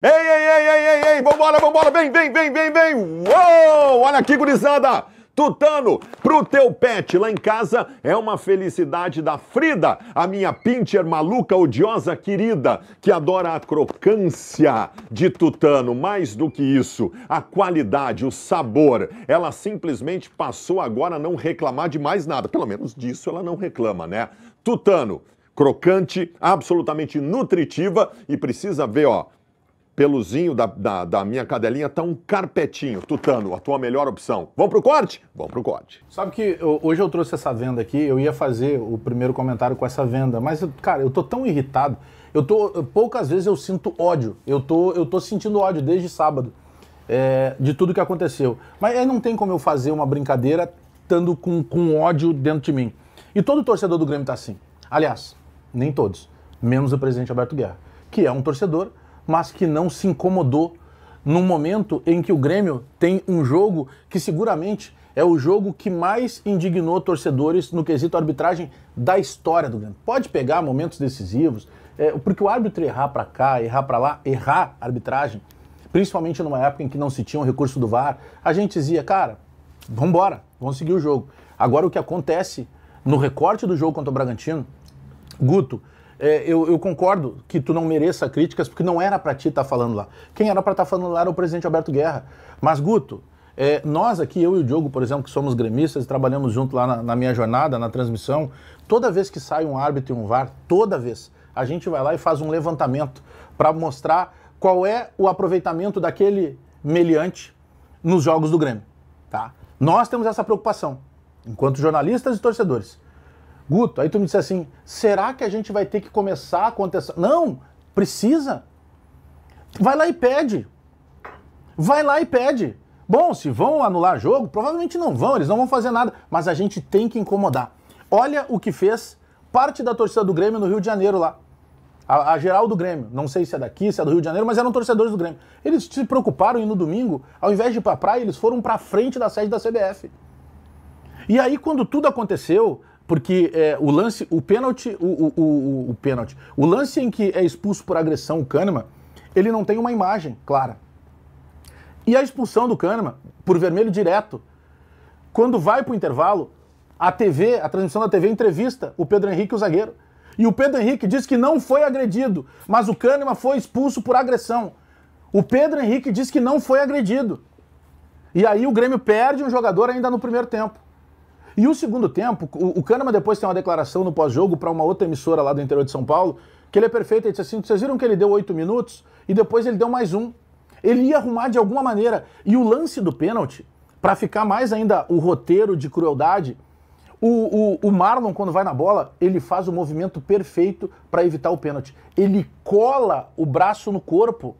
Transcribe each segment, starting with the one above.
Ei, ei, ei, ei, ei, ei, vambora, vambora, vem, vem, vem, vem, vem! Uou! Olha aqui, gurizada! Tutano, pro teu pet lá em casa é uma felicidade da Frida, a minha pincher maluca, odiosa, querida, que adora a crocância de tutano. Mais do que isso, a qualidade, o sabor. Ela simplesmente passou agora a não reclamar de mais nada. Pelo menos disso ela não reclama, né? Tutano, crocante, absolutamente nutritiva e precisa ver, ó, peluzinho da minha cadelinha tá um carpetinho. Tutano, a tua melhor opção. Vamos pro corte? Vamos pro corte. Sabe que hoje eu trouxe essa venda aqui, eu ia fazer o primeiro comentário com essa venda, mas, cara, eu tô tão irritado, poucas vezes eu sinto ódio, eu tô sentindo ódio desde sábado, de tudo que aconteceu. Mas aí não tem como eu fazer uma brincadeira estando com ódio dentro de mim. E todo torcedor do Grêmio tá assim. Aliás, nem todos, menos o presidente Alberto Guerra, que é um torcedor, mas que não se incomodou num momento em que o Grêmio tem um jogo que seguramente é o jogo que mais indignou torcedores no quesito arbitragem da história do Grêmio. Pode pegar momentos decisivos, porque o árbitro errar para cá, errar para lá, errar a arbitragem, principalmente numa época em que não se tinha um recurso do VAR, a gente dizia, cara, vambora, vamos seguir o jogo. Agora o que acontece no recorte do jogo contra o Bragantino, Guto, eu concordo que tu não mereça críticas, porque não era pra ti estar falando lá. Quem era pra estar falando lá era o presidente Alberto Guerra. Mas, Guto, nós aqui, eu e o Diogo, por exemplo, que somos gremistas, trabalhamos junto lá na minha jornada, na transmissão, toda vez que sai um árbitro e um VAR, toda vez, a gente vai lá e faz um levantamento para mostrar qual é o aproveitamento daquele meliante nos jogos do Grêmio. Tá? Nós temos essa preocupação, enquanto jornalistas e torcedores. Guto, aí tu me disse assim, será que a gente vai ter que começar a acontecer? Não, precisa. Vai lá e pede. Vai lá e pede. Bom, se vão anular jogo, provavelmente não vão, eles não vão fazer nada, mas a gente tem que incomodar. Olha o que fez parte da torcida do Grêmio no Rio de Janeiro lá. A geral do Grêmio, não sei se é daqui, se é do Rio de Janeiro, mas eram torcedores do Grêmio. Eles se preocuparam e no domingo, ao invés de ir pra praia, eles foram pra frente da sede da CBF. E aí, quando tudo aconteceu, porque o lance, o pênalti, o lance em que é expulso por agressão o Kahneman, ele não tem uma imagem clara. E a expulsão do Kahneman, por vermelho direto, quando vai pro intervalo, a transmissão da TV entrevista o Pedro Henrique, o zagueiro. E o Pedro Henrique diz que não foi agredido, mas o Kahneman foi expulso por agressão. O Pedro Henrique diz que não foi agredido. E aí o Grêmio perde um jogador ainda no primeiro tempo. E o segundo tempo, o Kahneman depois tem uma declaração no pós-jogo para uma outra emissora lá do interior de São Paulo, que ele é perfeito, ele disse assim, vocês viram que ele deu 8 minutos e depois ele deu mais um. Ele ia arrumar de alguma maneira. E o lance do pênalti, para ficar mais ainda o roteiro de crueldade, o Marlon, quando vai na bola, ele faz o movimento perfeito para evitar o pênalti. Ele cola o braço no corpo.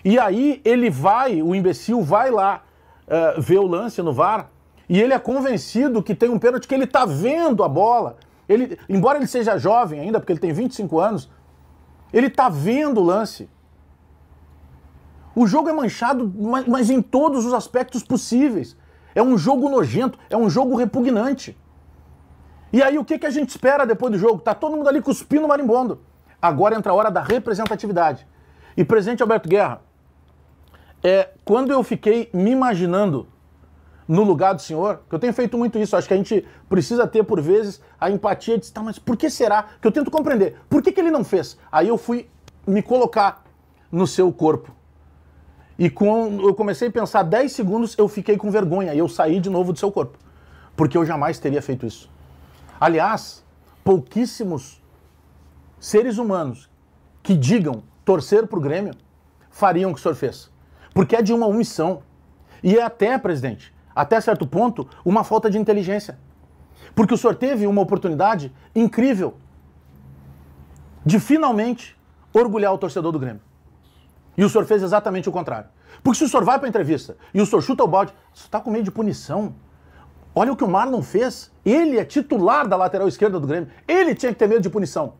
E aí ele vai, o imbecil vai lá ver o lance no VAR, e ele é convencido que tem um pênalti, que ele tá vendo a bola. Embora ele seja jovem ainda, porque ele tem 25 anos, ele tá vendo o lance. O jogo é manchado, mas em todos os aspectos possíveis. É um jogo nojento, é um jogo repugnante. E aí o que a gente espera depois do jogo? Tá todo mundo ali cuspindo marimbondo. Agora entra a hora da representatividade. E presidente Alberto Guerra, quando eu fiquei me imaginando no lugar do senhor, que eu tenho feito muito isso, acho que a gente precisa ter, por vezes, a empatia de tá, mas por que será? Que eu tento compreender. Por que ele não fez? Aí eu fui me colocar no seu corpo. E quando eu comecei a pensar 10 segundos, eu fiquei com vergonha e eu saí de novo do seu corpo. Porque eu jamais teria feito isso. Aliás, pouquíssimos seres humanos que digam torcer pro Grêmio fariam o que o senhor fez. Porque é de uma omissão. E é até, presidente, até certo ponto, uma falta de inteligência. Porque o senhor teve uma oportunidade incrível de finalmente orgulhar o torcedor do Grêmio. E o senhor fez exatamente o contrário. Porque se o senhor vai para a entrevista e o senhor chuta o balde, você está com medo de punição. Olha o que o Marlon fez. Ele é titular da lateral esquerda do Grêmio. Ele tinha que ter medo de punição.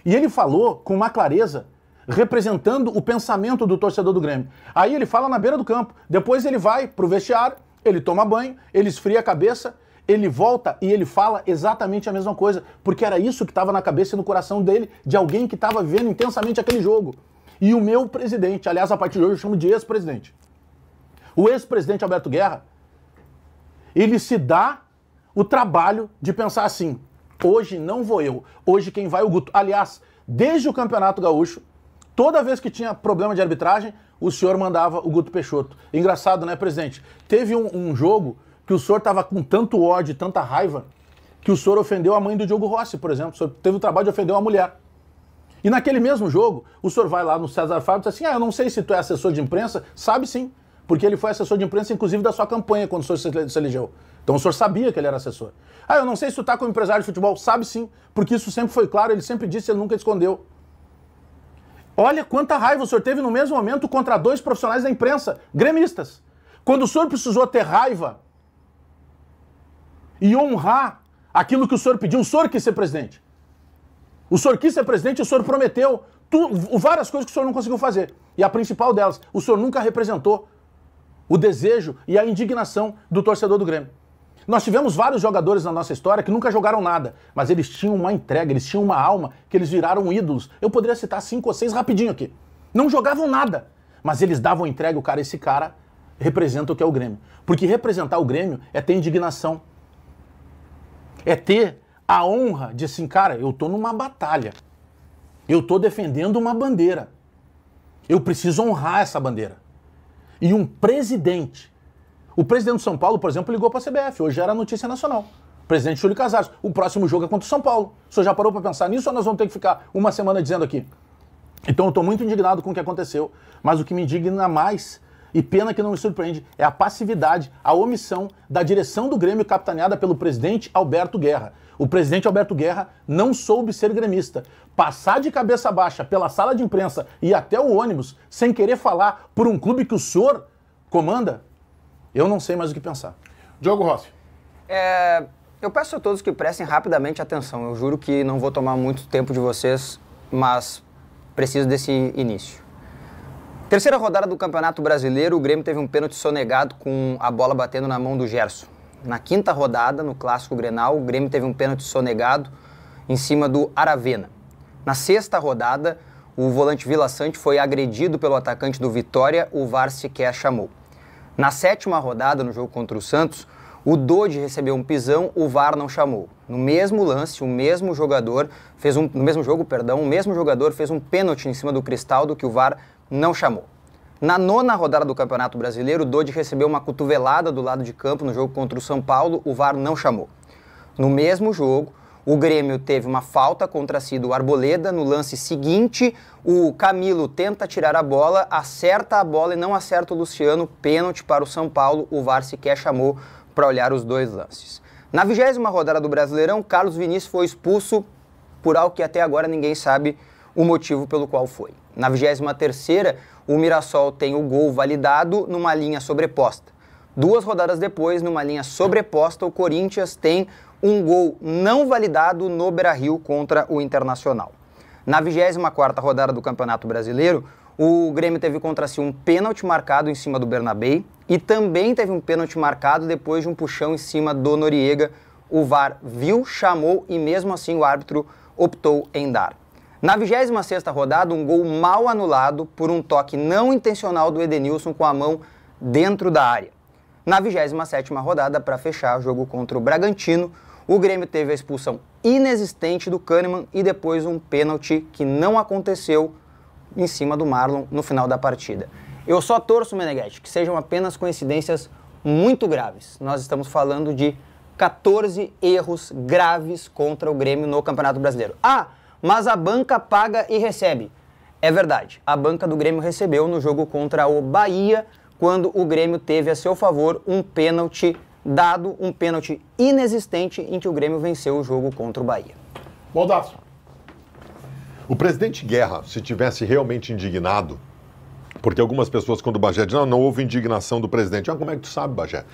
E ele falou com uma clareza, representando o pensamento do torcedor do Grêmio. Aí ele fala na beira do campo. Depois ele vai pro vestiário, ele toma banho, ele esfria a cabeça, ele volta e ele fala exatamente a mesma coisa. Porque era isso que estava na cabeça e no coração dele, de alguém que estava vivendo intensamente aquele jogo. E o meu presidente, aliás, a partir de hoje eu chamo de ex-presidente. O ex-presidente Alberto Guerra, ele se dá o trabalho de pensar assim, hoje não vou eu, hoje quem vai é o Guto. Aliás, desde o Campeonato Gaúcho, toda vez que tinha problema de arbitragem, o senhor mandava o Guto Peixoto. Engraçado, né, presidente? Teve um jogo que o senhor estava com tanto ódio, tanta raiva, que o senhor ofendeu a mãe do Diogo Rossi, por exemplo. O senhor teve o trabalho de ofender uma mulher. E naquele mesmo jogo, o senhor vai lá no César Fábio e diz assim, eu não sei se tu é assessor de imprensa. Sabe sim, porque ele foi assessor de imprensa, inclusive, da sua campanha, quando o senhor se elegeu. Então o senhor sabia que ele era assessor. Eu não sei se tu tá como empresário de futebol. Sabe sim, porque isso sempre foi claro, ele sempre disse, ele nunca escondeu. Olha quanta raiva o senhor teve no mesmo momento contra 2 profissionais da imprensa, gremistas. Quando o senhor precisou ter raiva e honrar aquilo que o senhor pediu, o senhor quis ser presidente. O senhor quis ser presidente e o senhor prometeu várias coisas que o senhor não conseguiu fazer. E a principal delas, o senhor nunca representou o desejo e a indignação do torcedor do Grêmio. Nós tivemos vários jogadores na nossa história que nunca jogaram nada, mas eles tinham uma entrega, eles tinham uma alma, que eles viraram ídolos. Eu poderia citar 5 ou 6 rapidinho aqui. Não jogavam nada, mas eles davam entrega. Esse cara representa o que é o Grêmio. Porque representar o Grêmio é ter indignação. É ter a honra de assim, cara, eu tô numa batalha. Eu tô defendendo uma bandeira. Eu preciso honrar essa bandeira. E um presidente... O presidente do São Paulo, por exemplo, ligou para a CBF. Hoje era notícia nacional. O presidente Júlio Casares. O próximo jogo é contra o São Paulo. O senhor já parou para pensar nisso ou nós vamos ter que ficar uma semana dizendo aqui? Então eu estou muito indignado com o que aconteceu. Mas o que me indigna mais, e pena que não me surpreende, é a passividade, a omissão da direção do Grêmio capitaneada pelo presidente Alberto Guerra. O presidente Alberto Guerra não soube ser gremista. Passar de cabeça baixa pela sala de imprensa e até o ônibus, sem querer falar por um clube que o senhor comanda, eu não sei mais o que pensar. Diogo Rossi. Eu peço a todos que prestem rapidamente atenção. Eu juro que não vou tomar muito tempo de vocês, mas preciso desse início. Terceira rodada do Campeonato Brasileiro, o Grêmio teve um pênalti sonegado com a bola batendo na mão do Gerson. Na quinta rodada, no Clássico Grenal, o Grêmio teve um pênalti sonegado em cima do Aravena. Na sexta rodada, o volante Vila Sante foi agredido pelo atacante do Vitória, o VAR sequer chamou. Na sétima rodada, no jogo contra o Santos, o Dodi recebeu um pisão, o VAR não chamou. No mesmo lance, o mesmo jogador fez um pênalti em cima do Cristaldo que o VAR não chamou. Na nona rodada do Campeonato Brasileiro, o Dodi recebeu uma cotovelada do lado de campo no jogo contra o São Paulo, o VAR não chamou. No mesmo jogo, o Grêmio teve uma falta contra si do Arboleda. No lance seguinte, o Camilo tenta tirar a bola, acerta a bola e não acerta o Luciano. Pênalti para o São Paulo, o VAR sequer chamou para olhar os 2 lances. Na 20ª rodada do Brasileirão, Carlos Vinícius foi expulso por algo que até agora ninguém sabe o motivo pelo qual foi. Na 23ª, o Mirassol tem o gol validado numa linha sobreposta. 2 rodadas depois, numa linha sobreposta, o Corinthians tem um gol não validado no Beira-Rio contra o Internacional. Na 24ª rodada do Campeonato Brasileiro, o Grêmio teve contra si um pênalti marcado em cima do Bernabé e também teve um pênalti marcado depois de um puxão em cima do Noriega. O VAR viu, chamou e mesmo assim o árbitro optou em dar. Na 26ª rodada, um gol mal anulado por um toque não intencional do Edenilson com a mão dentro da área. Na 27ª rodada, para fechar o jogo contra o Bragantino, o Grêmio teve a expulsão inexistente do Kahneman e depois um pênalti que não aconteceu em cima do Marlon no final da partida. Eu só torço, Meneghetti, que sejam apenas coincidências muito graves. Nós estamos falando de 14 erros graves contra o Grêmio no Campeonato Brasileiro. Mas a banca paga e recebe. É verdade, a banca do Grêmio recebeu no jogo contra o Bahia, quando o Grêmio teve a seu favor um pênalti dado, um pênalti inexistente em que o Grêmio venceu o jogo contra o Bahia. Baldasso. O presidente Guerra, se tivesse realmente indignado, porque algumas pessoas, quando o Bagé diz, não houve indignação do presidente. Como é que tu sabe, Bagé?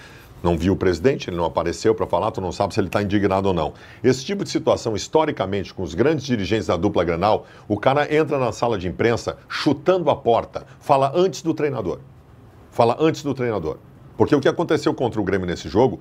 Não viu o presidente, ele não apareceu para falar, tu não sabe se ele está indignado ou não. Esse tipo de situação, historicamente, com os grandes dirigentes da dupla Grenal, o cara entra na sala de imprensa chutando a porta, fala antes do treinador. Porque o que aconteceu contra o Grêmio nesse jogo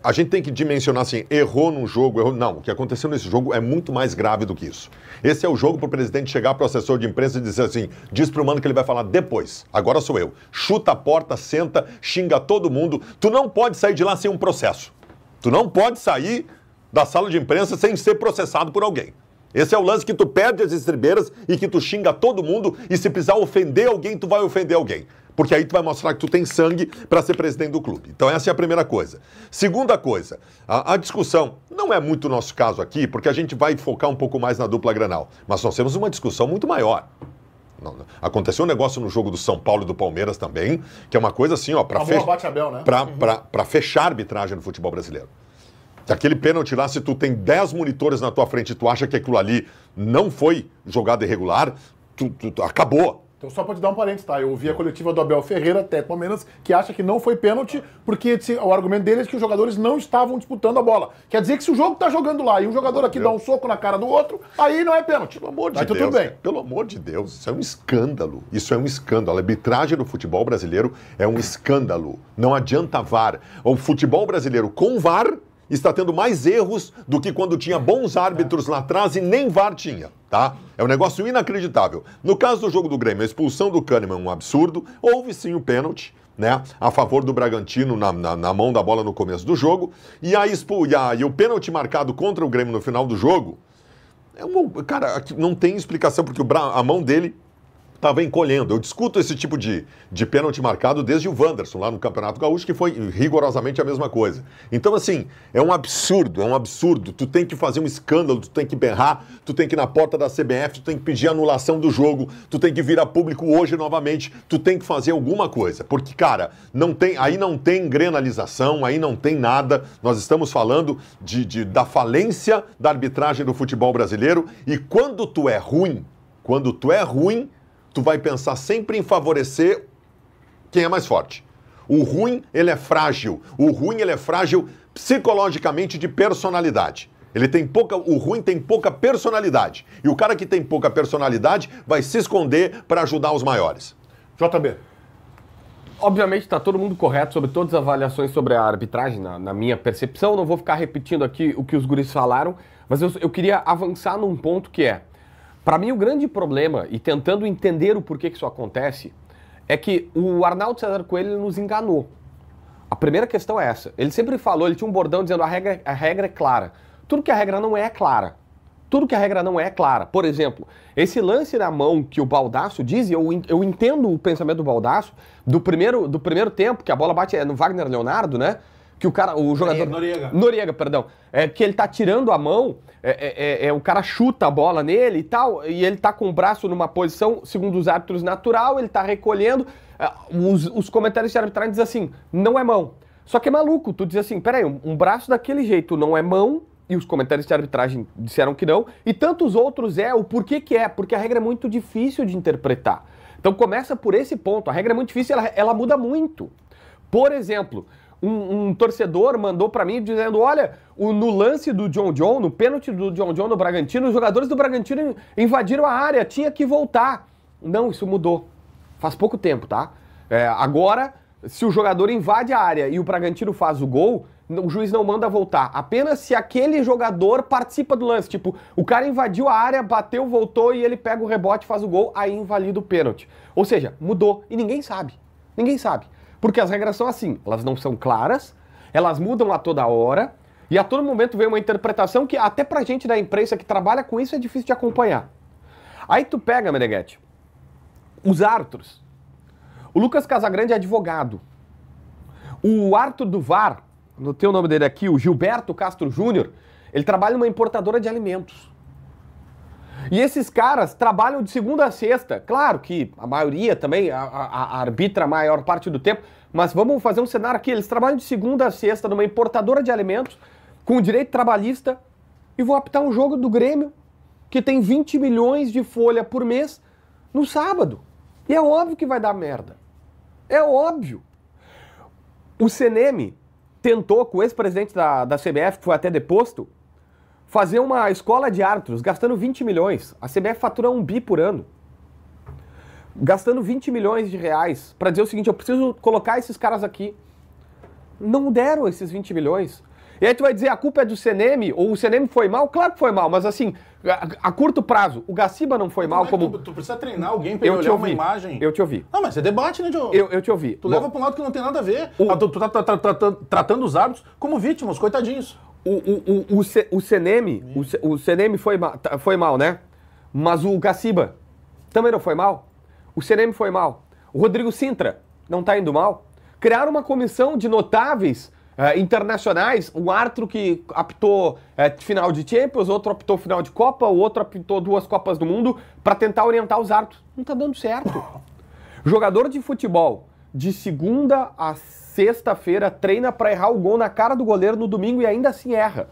a gente tem que dimensionar assim, errou num jogo, errou. Não, o que aconteceu nesse jogo é muito mais grave do que isso. Esse é o jogo para o presidente chegar para o assessor de imprensa e dizer assim, diz pro mano que ele vai falar depois, agora sou eu. Chuta a porta, senta, xinga todo mundo. Tu não pode sair de lá sem um processo. Tu não pode sair da sala de imprensa sem ser processado por alguém. Esse é o lance que tu perde as estribeiras e que tu xinga todo mundo e se precisar ofender alguém, tu vai ofender alguém. Porque aí tu vai mostrar que tu tem sangue para ser presidente do clube. Então essa é a primeira coisa. Segunda coisa, a discussão não é muito o nosso caso aqui, porque a gente vai focar um pouco mais na dupla Grenal. Mas nós temos uma discussão muito maior. Aconteceu um negócio no jogo do São Paulo e do Palmeiras também, que é uma coisa assim, ó, para fechar a arbitragem no futebol brasileiro. Aquele pênalti lá, se tu tem 10 monitores na tua frente e tu acha que aquilo ali não foi jogado irregular, acabou. Então, só para te dar um parênteses, tá? Eu ouvi a coletiva do Abel Ferreira, até Palmeiras, que acha que não foi pênalti, porque o argumento dele é que os jogadores não estavam disputando a bola. Quer dizer que se o jogo tá jogando lá e um jogador aqui dá um soco na cara do outro, aí não é pênalti. Pelo amor de Deus, tudo bem. Pelo amor de Deus, isso é um escândalo. Isso é um escândalo. A arbitragem do futebol brasileiro é um escândalo. Não adianta VAR. O futebol brasileiro com VAR está tendo mais erros do que quando tinha bons árbitros lá atrás e nem VAR tinha, tá? É um negócio inacreditável. No caso do jogo do Grêmio, a expulsão do Kahneman é um absurdo. Houve sim o pênalti, né? A favor do Bragantino na mão da bola no começo do jogo. E o pênalti marcado contra o Grêmio no final do jogo, cara, não tem explicação, porque a mão dele estava encolhendo. Eu discuto esse tipo de pênalti marcado desde o Wanderson, lá no Campeonato Gaúcho, que foi rigorosamente a mesma coisa. Então, assim, é um absurdo. Tu tem que fazer um escândalo, tu tem que berrar, tu tem que ir na porta da CBF, tu tem que pedir anulação do jogo, tu tem que vir a público hoje novamente, tu tem que fazer alguma coisa. Porque, cara, aí não tem grenalização, aí não tem nada. Nós estamos falando da falência da arbitragem do futebol brasileiro, e quando tu é ruim, tu vai pensar sempre em favorecer quem é mais forte. O ruim, ele é frágil. O ruim, ele é frágil psicologicamente, de personalidade. O ruim tem pouca personalidade. E o cara que tem pouca personalidade vai se esconder para ajudar os maiores. JB. Obviamente está todo mundo correto sobre todas as avaliações sobre a arbitragem, na minha percepção. Não vou ficar repetindo aqui o que os guris falaram, mas eu queria avançar num ponto que é, para mim, o grande problema, e tentando entender o porquê que isso acontece, é que o Arnaldo César Coelho nos enganou. A primeira questão é essa. Ele sempre falou, ele tinha um bordão dizendo a regra é clara. Tudo que a regra não é clara. Tudo que a regra não é clara. Por exemplo, esse lance na mão que o Baldasso diz, e eu entendo o pensamento do Baldasso, do primeiro tempo, que a bola bate no Wagner Leonardo, né? Que o jogador... Noriega, perdão. Que ele tá tirando a mão, o cara chuta a bola nele e tal, e ele tá com o braço numa posição, segundo os árbitros, natural, ele tá recolhendo. Os comentários de arbitragem dizem assim, não é mão. Só que é maluco, tu diz assim, peraí, um braço daquele jeito não é mão, e os comentários de arbitragem disseram que não, e tantos outros o porquê que é, porque a regra é muito difícil de interpretar. Então começa por esse ponto, a regra é muito difícil, ela muda muito. Por exemplo... Um torcedor mandou pra mim dizendo, olha, no lance do John, no pênalti do John no Bragantino, os jogadores do Bragantino invadiram a área, tinha que voltar. Não, isso mudou. Faz pouco tempo, tá? Agora, se o jogador invade a área e o Bragantino faz o gol, o juiz não manda voltar. Apenas se aquele jogador participa do lance. Tipo, o cara invadiu a área, bateu, voltou e ele pega o rebote, faz o gol, aí invalida o pênalti. Ou seja, mudou. E ninguém sabe. Ninguém sabe. Porque as regras são assim, elas não são claras, elas mudam a toda hora, e a todo momento vem uma interpretação que até pra gente da imprensa que trabalha com isso é difícil de acompanhar. Aí tu pega, Meneghetti, os árbitros. O Lucas Casagrande é advogado. O Arthur do VAR, anotei o nome dele aqui, o Gilberto Castro Júnior, ele trabalha numa importadora de alimentos. E esses caras trabalham de segunda a sexta. Claro que a maioria também arbitra a maior parte do tempo, mas vamos fazer um cenário aqui. Eles trabalham de segunda a sexta numa importadora de alimentos, com direito trabalhista, e vão apitar um jogo do Grêmio, que tem 20 milhões de folha por mês, no sábado. E é óbvio que vai dar merda. É óbvio. O CNM tentou, com o ex-presidente da CBF, que foi até deposto, fazer uma escola de árbitros, gastando 20 milhões. A CBF fatura 1 bi por ano. gastando 20 milhões de reais para dizer o seguinte, eu preciso colocar esses caras aqui. Não deram esses 20 milhões. E aí tu vai dizer, a culpa é do CNM, ou o CNM foi mal? Claro que foi mal, mas assim, a curto prazo, o Gaciba não foi mal como... Tu precisa treinar alguém pra olhar uma imagem. Eu te ouvi. Não, mas é debate, né, Diogo? Eu te ouvi. Tu leva pra um lado que não tem nada a ver. Tu tá tratando os árbitros como vítimas, coitadinhos. O CNM foi mal, né? Mas o Gaciba também não foi mal. O CNM foi mal. O Rodrigo Sintra não tá indo mal. Criaram uma comissão de notáveis internacionais, um árbitro que apitou final de Champions, outro apitou final de Copa, o outro apitou 2 Copas do Mundo, para tentar orientar os árbitros. Não tá dando certo. Jogador de futebol, de segunda a sexta-feira, treina para errar o gol na cara do goleiro no domingo e ainda assim erra.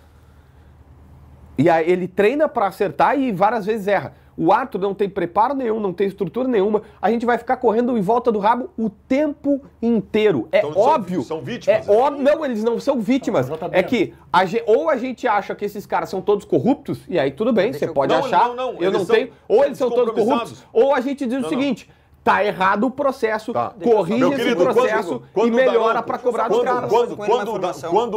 E aí ele treina para acertar e várias vezes erra. O árbitro não tem preparo nenhum, não tem estrutura nenhuma. A gente vai ficar correndo em volta do rabo o tempo inteiro. É Então, óbvio. são vítimas, É óbvio. Não, eles não são vítimas. Não, tá É que ou a gente acha que esses caras são todos corruptos, e aí tudo bem, você pode Não, achar. não, eu eles não são tenho. Ou eles são todos descompromissados. corruptos, ou a gente diz o seguinte. Tá errado o processo, Tá. corrige Meu esse querido, processo quando e o melhora Daronco- para cobrar dos caras. Quando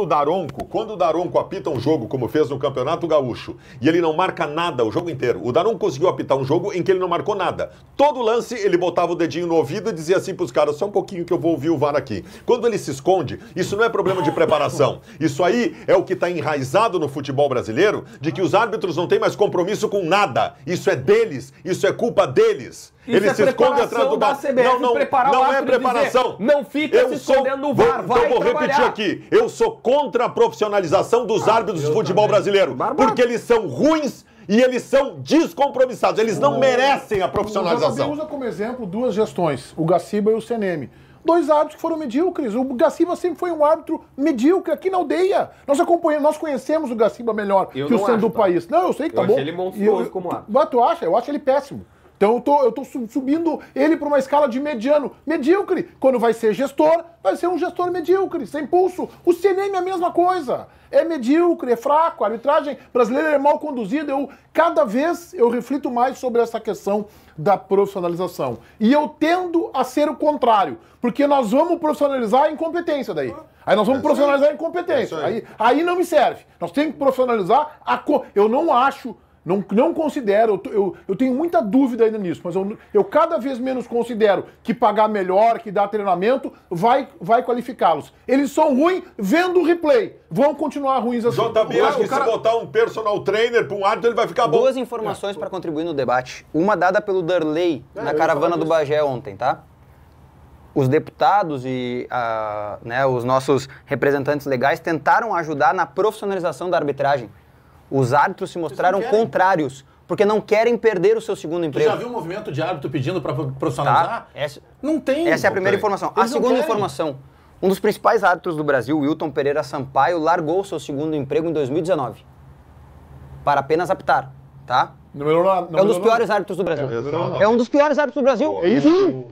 o Daronco apita um jogo, como fez no Campeonato Gaúcho, e ele não marca nada o jogo inteiro, o Daronco conseguiu apitar um jogo em que ele não marcou nada. Todo lance, ele botava o dedinho no ouvido e dizia assim pros caras, só um pouquinho que eu vou ouvir o VAR aqui. Quando ele se esconde, isso não é problema de preparação. Isso aí é o que está enraizado no futebol brasileiro, de que os árbitros não têm mais compromisso com nada. Isso é deles, isso é culpa deles. Isso Ele é se esconde atrás do da VAR. CBF, preparar o não é árbitro e preparação. dizer, não fica se escondendo no VAR, vai vou trabalhar. repetir aqui. Eu sou contra a profissionalização dos árbitros do futebol brasileiro. Porque eles são ruins e eles são descompromissados. Eles não merecem a O JB profissionalização. usa como exemplo 2 gestões, o Gaciba e o CNM. 2 árbitros que foram medíocres. O Gaciba sempre foi um árbitro medíocre aqui na aldeia. Nós conhecemos o Gaciba melhor Eu que o não centro do acho, tá? país. Não, eu sei que tá Eu bom. achei ele monstruoso como árbitro. Mas tu acha? Eu acho ele péssimo. Então eu tô subindo ele para uma escala de mediano. Medíocre. Quando vai ser gestor, vai ser um gestor medíocre, sem pulso. O CNM é a mesma coisa. É medíocre, é fraco. A arbitragem brasileira é mal conduzida. Cada vez eu reflito mais sobre essa questão da profissionalização. E eu tendo a ser o contrário. Porque nós vamos profissionalizar a incompetência daí. Aí nós vamos profissionalizar a incompetência. Aí não me serve. Nós temos que profissionalizar Eu não acho... Não considero, eu tenho muita dúvida ainda nisso, mas eu cada vez menos considero que pagar melhor, que dar treinamento, vai qualificá-los. Eles são ruins vendo o replay, vão continuar ruins assim. JB, acho que se botar um personal trainer para um árbitro, ele vai ficar bom. 2 informações para contribuir no debate. Uma dada pelo Darley na caravana do Bagé ontem, tá? Os deputados e os nossos representantes legais tentaram ajudar na profissionalização da arbitragem. Os árbitros se mostraram contrários, porque não querem perder o seu segundo Tu emprego. já viu um movimento de árbitro pedindo para profissionalizar? Não tem. Essa é a primeira tem. informação. A Eles não segunda querem. informação. Um dos principais árbitros do Brasil, Wilton Pereira Sampaio, largou o seu segundo emprego em 2019. Para apenas apitar, tá? É um dos piores árbitros do Brasil. É um dos piores árbitros do Brasil. É isso?